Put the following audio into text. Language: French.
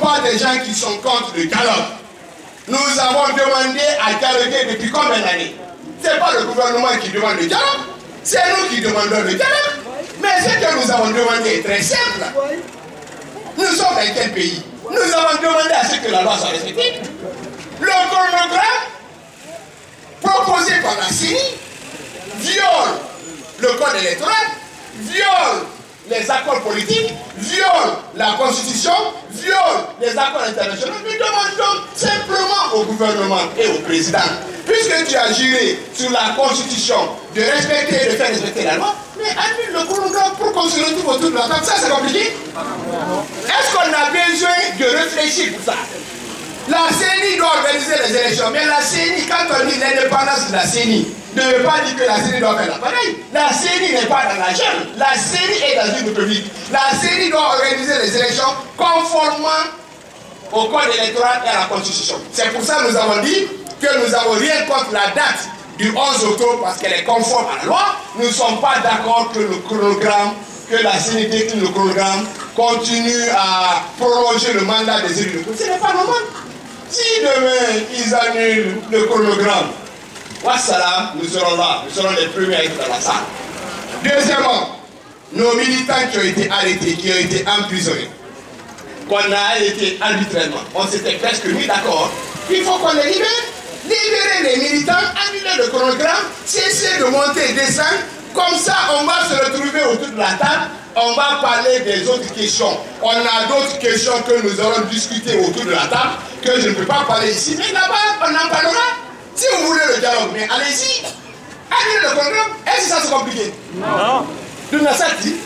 pas des gens qui sont contre le dialogue. Nous avons demandé à dialoguer depuis combien d'années? Ce n'est pas le gouvernement qui demande le dialogue, c'est nous qui demandons le dialogue. Mais ce que nous avons demandé est très simple. Nous sommes dans quel pays? Nous avons demandé à ce que la loi soit respectée. Le chronogramme proposé par la CENI viole le code électoral, viole les accords politiques, viole la constitution, viole les accords internationaux. Nous demandons simplement au gouvernement et au président, puisque tu as juré sur la constitution de respecter et de faire respecter la loi, mais annule le chronogramme pour qu'on se retrouve autour de la table. Ça, c'est compliqué. Est-ce qu'on a besoin de réfléchir pour ça? La CENI doit organiser les élections, mais la CENI, quand on dit l'indépendance de la CENI, ne veut pas dire que la CENI doit faire l'appareil. La CENI n'est pas dans la jungle. La CENI est dans une république. La CENI doit organiser les élections conformément au code électoral et à la constitution. C'est pour ça que nous avons dit que nous n'avons rien contre la date du 11 octobre parce qu'elle est conforme à la loi. Nous ne sommes pas d'accord que le chronogramme, que la CENI décline le chronogramme, continue à prolonger le mandat des élus. Ce n'est pas normal. Si demain ils annulent le chronogramme, wassalam, nous serons là, nous serons les premiers à être dans la salle. Deuxièmement, nos militants qui ont été arrêtés, qui ont été emprisonnés, qu'on a arrêtés arbitrairement, on s'était presque mis d'accord, il faut qu'on les libère. Libérer les militants, annuler le chronogramme, cesser de monter et descendre, comme ça on va se retrouver autour de la table, on va parler des autres questions. On a d'autres questions que nous allons discuter autour de la table, que je ne peux pas parler ici, mais là-bas on en parlera. Si vous voulez le dialogue, mais allez-y, annulez le programme. Est-ce que ça c'est compliqué? Non. Tu n'as pas dit?